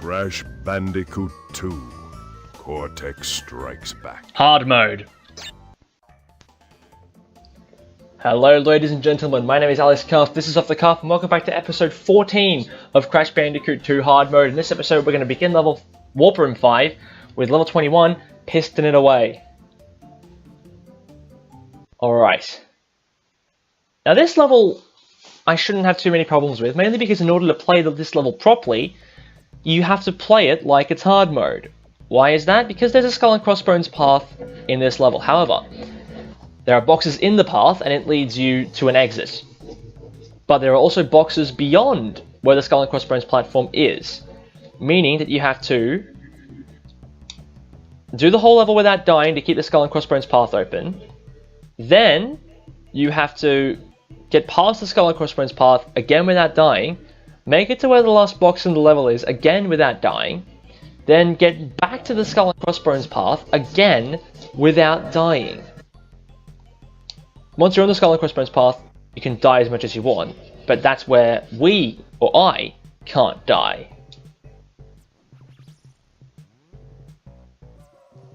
Crash Bandicoot 2. Cortex Strikes Back. Hard mode. Hello ladies and gentlemen, my name is Alex Cuff, this is Off the Cuff, and welcome back to episode 14 of Crash Bandicoot 2 Hard Mode. In this episode we're going to begin level Warp Room 5 with level 21, Piston It Away. Alright. Now this level I shouldn't have too many problems with, mainly because in order to play this level properly, you have to play it like it's hard mode. Why is that? Because there's a Skull and Crossbones path in this level. However, there are boxes in the path and it leads you to an exit. But there are also boxes beyond where the Skull and Crossbones platform is. Meaning that you have to do the whole level without dying to keep the Skull and Crossbones path open. Then you have to get past the Skull and Crossbones path again without dying. Make it to where the last box in the level is again without dying. Then get back to the Skull and Crossbones path again without dying. Once you're on the Skull and Crossbones path, you can die as much as you want, but that's where we, or I, can't die.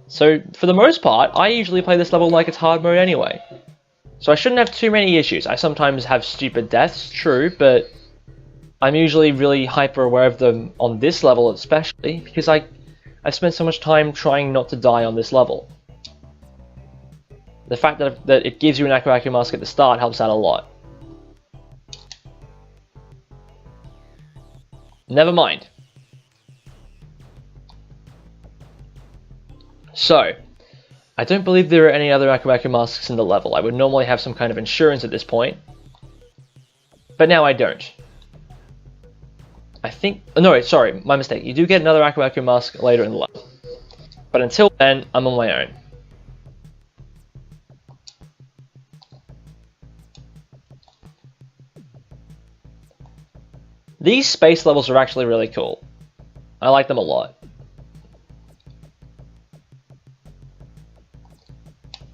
So, for the most part, I usually play this level like it's hard mode anyway. So I shouldn't have too many issues. I sometimes have stupid deaths, true, but I'm usually really hyper aware of them on this level especially, because I spent so much time trying not to die on this level. The fact that it gives you an Aku Aku mask at the start helps out a lot. Never mind. So, I don't believe there are any other Aku Aku masks in the level. I would normally have some kind of insurance at this point, but now I don't. I think... no, sorry, my mistake. You do get another Aku Aku mask later in the level. But until then, I'm on my own. These space levels are actually really cool. I like them a lot.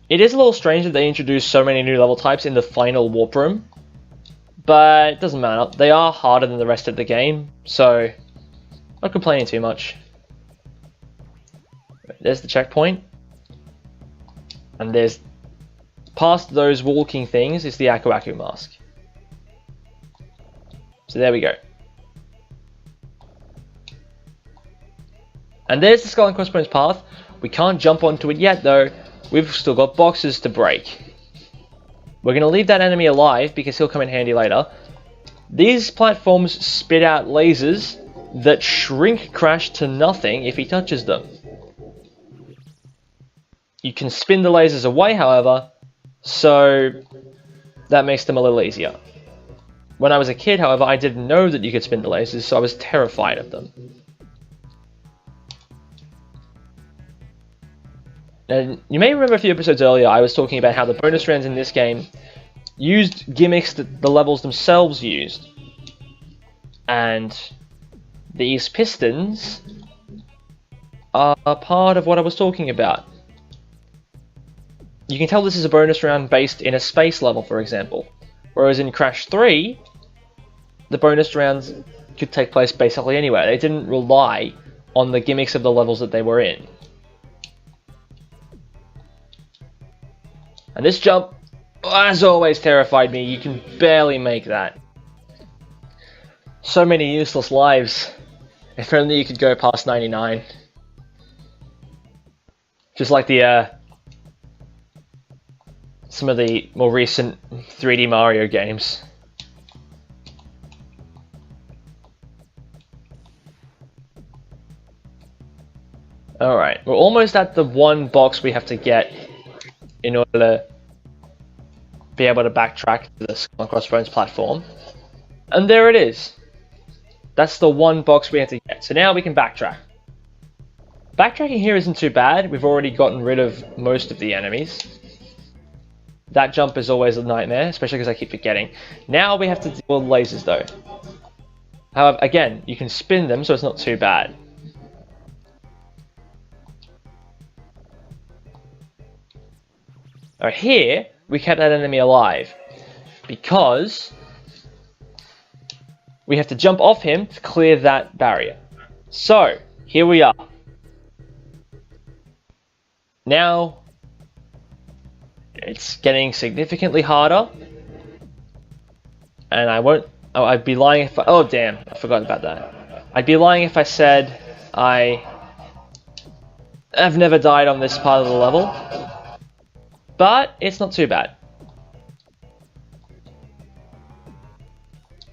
It is a little strange that they introduced so many new level types in the final warp room. But it doesn't matter, they are harder than the rest of the game, so not complaining too much. There's the checkpoint. And there's, past those walking things is the Aku Aku mask. So there we go. And there's the Skull and Crossbones path. We can't jump onto it yet though, we've still got boxes to break. We're going to leave that enemy alive because he'll come in handy later. These platforms spit out lasers that shrink Crash to nothing if he touches them. You can spin the lasers away, however, so that makes them a little easier. When I was a kid, however, I didn't know that you could spin the lasers, so I was terrified of them. And you may remember a few episodes earlier, I was talking about how the bonus rounds in this game used gimmicks that the levels themselves used. And these pistons are part of what I was talking about. You can tell this is a bonus round based in a space level, for example. Whereas in Crash 3, the bonus rounds could take place basically anywhere. They didn't rely on the gimmicks of the levels that they were in. And this jump, as always, terrified me. You can barely make that. So many useless lives. If only you could go past 99. Just like the some of the more recent 3D Mario games. Alright, we're almost at the one box we have to get in order to be able to backtrack to the Skull and Crossbones platform. And there it is. That's the one box we have to get. So now we can backtrack. Backtracking here isn't too bad. We've already gotten rid of most of the enemies. That jump is always a nightmare, especially because I keep forgetting. Now we have to deal with lasers though. However, again, you can spin them, so it's not too bad. Alright, here, we kept that enemy alive. Because we have to jump off him to clear that barrier. So, here we are. Now, it's getting significantly harder. And I'd be lying if oh damn, I forgot about that. I'd be lying if I said I've never died on this part of the level. But, it's not too bad.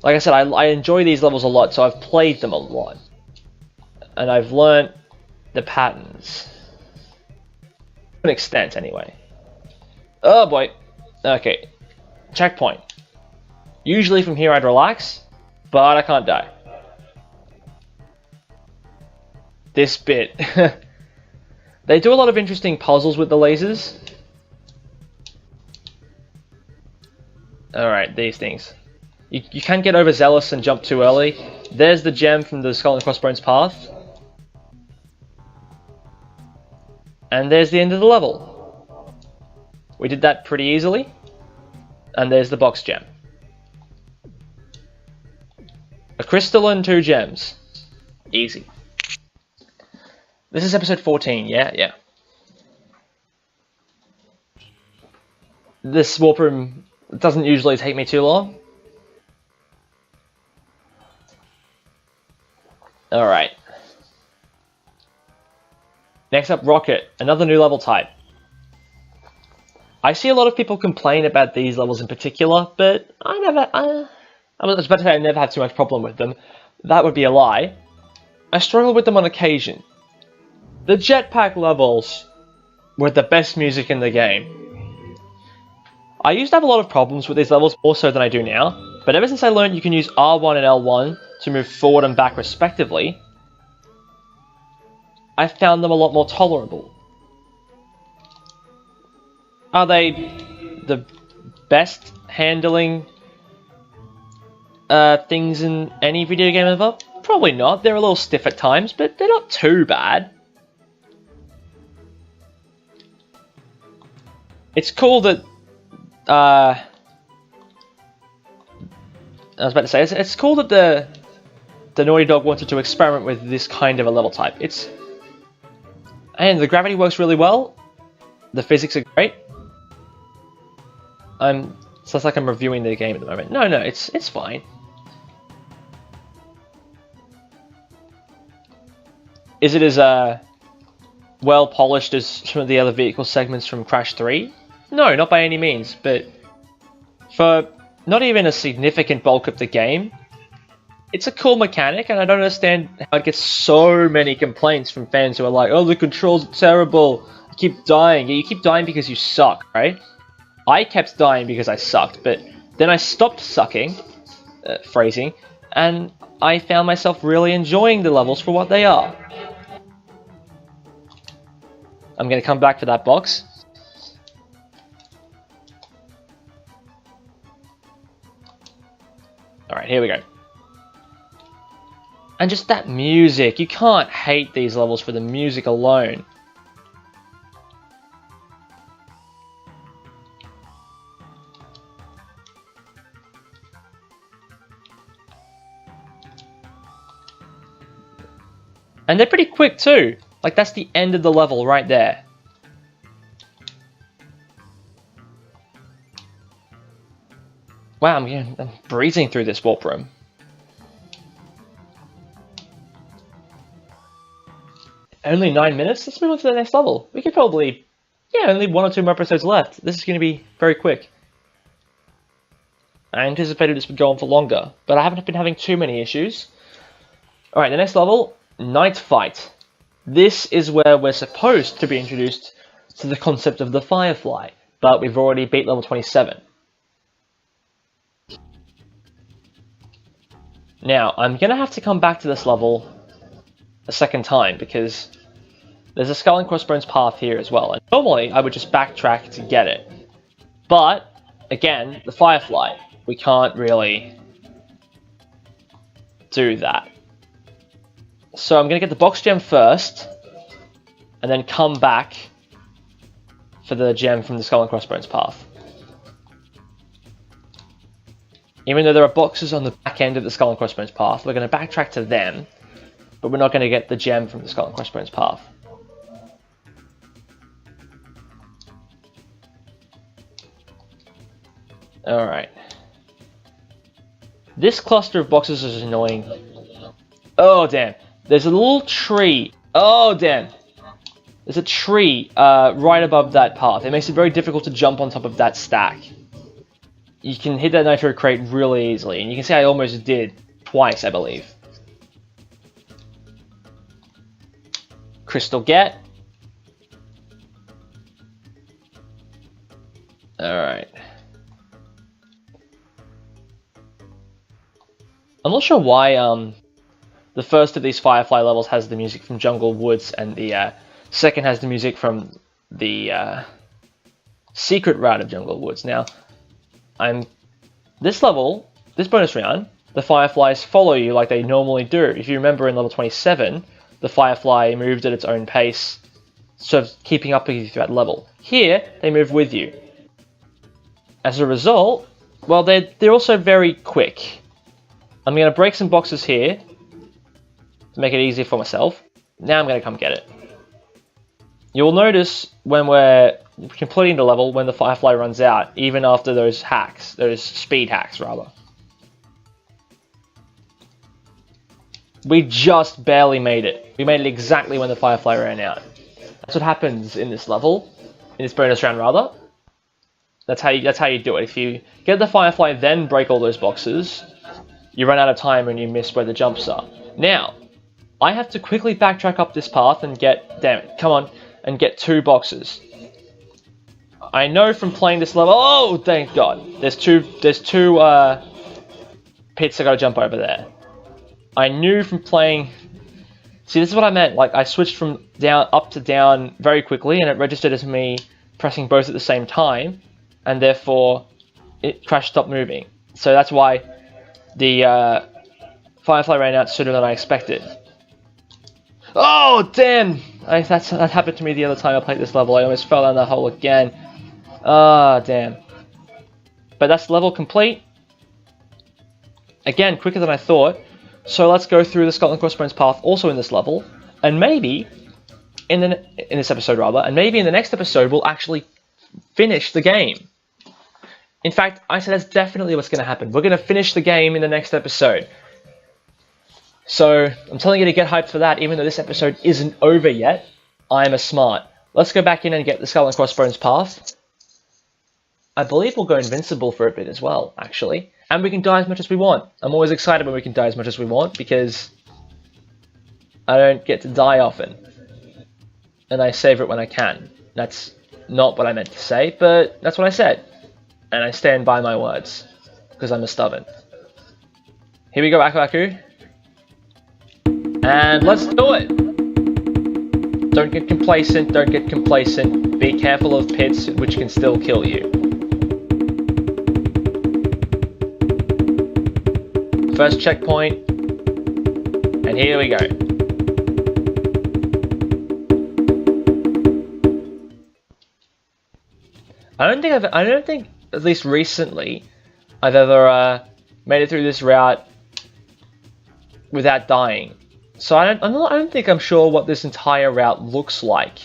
Like I said, I enjoy these levels a lot, so I've played them a lot. And I've learnt the patterns. To an extent, anyway. Oh boy. Okay. Checkpoint. Usually from here I'd relax, but I can't die. This bit. They do a lot of interesting puzzles with the lasers. Alright, these things. You can get overzealous and jump too early. There's the gem from the Skull and Crossbones path. And there's the end of the level. We did that pretty easily. And there's the box gem. A crystal and 2 gems. Easy. This is episode 14, yeah. This warp room doesn't usually take me too long. Alright. Next up, Rocket. Another new level type. I see a lot of people complain about these levels in particular, but I was about to say I never had too much problem with them. That would be a lie. I struggle with them on occasion. The jetpack levels were the best music in the game. I used to have a lot of problems with these levels, more so than I do now, but ever since I learned you can use R1 and L1 to move forward and back respectively, I found them a lot more tolerable. Are they the best handling things in any video game ever? Probably not. They're a little stiff at times, but they're not too bad. It's cool that I was about to say it's cool that the Nori Dog wanted to experiment with this kind of a level type. And the gravity works really well. The physics are great. So it's like I'm reviewing the game at the moment. No, it's fine. Is it as well polished as some of the other vehicle segments from Crash 3? No, not by any means, but for not even a significant bulk of the game, it's a cool mechanic, and I don't understand how it gets so many complaints from fans who are like, oh, the controls are terrible, you keep dying. Yeah, you keep dying because you suck, right? I kept dying because I sucked, but then I stopped sucking, phrasing, and I found myself really enjoying the levels for what they are. I'm going to come back for that box. Alright, here we go. And just that music. You can't hate these levels for the music alone. And they're pretty quick too. Like, that's the end of the level right there. Wow, I'm breezing through this warp room. Only 9 minutes? Let's move on to the next level. We could probably... Yeah, only 1 or 2 more episodes left. This is going to be very quick. I anticipated this would go on for longer, but I haven't been having too many issues. Alright, the next level, Night Fight. This is where we're supposed to be introduced to the concept of the Firefly, but we've already beat level 27. Now, I'm going to have to come back to this level a second time, because there's a Skull and Crossbones path here as well, and normally I would just backtrack to get it. But, again, the Firefly, we can't really do that. So I'm going to get the box gem first, and then come back for the gem from the Skull and Crossbones path. Even though there are boxes on the back end of the Skull and Crossbones path, we're going to backtrack to them, but we're not going to get the gem from the Skull and Crossbones path. Alright. This cluster of boxes is annoying. Oh, damn. There's a little tree. Oh, damn. There's a tree right above that path. It makes it very difficult to jump on top of that stack. You can hit that nitro crate really easily, and you can see I almost did twice, I believe. Crystal get. Alright. I'm not sure why the first of these Firefly levels has the music from Jungle Woods and the second has the music from the secret route of Jungle Woods. Now, this level, this bonus round, the Fireflies follow you like they normally do. If you remember in level 27, the Firefly moved at its own pace, sort of keeping up with you throughout the level. Here, they move with you. As a result, well, they're also very quick. I'm going to break some boxes here to make it easier for myself. Now I'm going to come get it. You'll notice when we're completing the level, when the Firefly runs out, even after those hacks, those speed hacks rather. We just barely made it. We made it exactly when the Firefly ran out. That's what happens in this level, in this bonus round rather. That's how you do it. If you get the Firefly, then break all those boxes, you run out of time and you miss where the jumps are. Now, I have to quickly backtrack up this path and get, damn it, come on, and get 2 boxes. I know from playing this level, oh, thank God, there's two pits I gotta jump over there. I knew from playing, see, this is what I meant, like, I switched from down up to down very quickly, and it registered as me pressing both at the same time, and therefore, it crash stopped moving. So that's why the Firefly ran out sooner than I expected. Oh, damn! That happened to me the other time I played this level. I almost fell down that hole again. Ah, damn. But that's level complete. Again, quicker than I thought. So let's go through the Skull and Crossbones path also in this level. And maybe, in this episode rather, and maybe in the next episode we'll actually finish the game. In fact, I said that's definitely what's going to happen. We're going to finish the game in the next episode. So, I'm telling you to get hyped for that, even though this episode isn't over yet. I'm a smart. Let's go back in and get the Skull and Crossbones path. I believe we'll go invincible for a bit as well, actually. And we can die as much as we want. I'm always excited when we can die as much as we want, because I don't get to die often. And I savor it when I can. That's not what I meant to say, but that's what I said. And I stand by my words, because I'm a stubborn. Here we go, Aku Aku. And let's do it! Don't get complacent, don't get complacent. Be careful of pits, which can still kill you. First checkpoint. And here we go. I don't think, at least recently, I've ever made it through this route without dying. So I don't think I'm sure what this entire route looks like.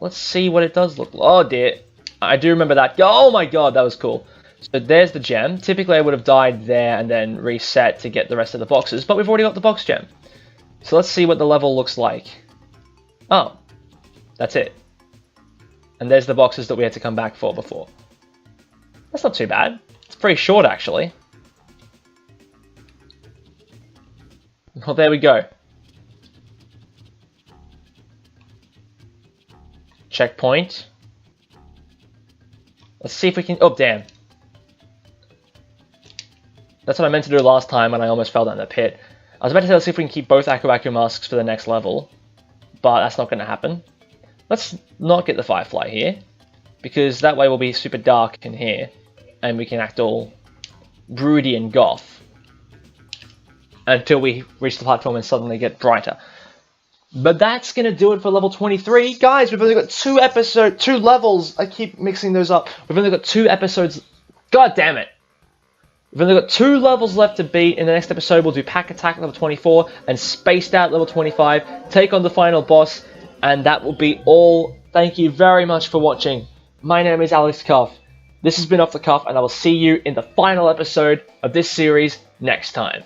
Let's see what it does look like. Oh dear, I do remember that. Oh my god, that was cool. So there's the gem. Typically I would have died there and then reset to get the rest of the boxes, but we've already got the box gem. So let's see what the level looks like. Oh, that's it. And there's the boxes that we had to come back for before. That's not too bad. It's pretty short actually. Well, there we go. Checkpoint. Let's see if we can... Oh, damn. That's what I meant to do last time when I almost fell down the pit. I was about to say, let's see if we can keep both Aku Aku masks for the next level. But that's not going to happen. Let's not get the Firefly here, because that way we'll be super dark in here, and we can act all broody and goth until we reach the platform and suddenly get brighter. But that's going to do it for level 23. Guys, we've only got 2 levels. I keep mixing those up. We've only got 2 episodes. God damn it. We've only got 2 levels left to beat. In the next episode, we'll do Pack Attack level 24 and Spaced Out level 25. Take on the final boss, and that will be all. Thank you very much for watching. My name is Alex Cuff. This has been Off the Cuff, and I will see you in the final episode of this series next time.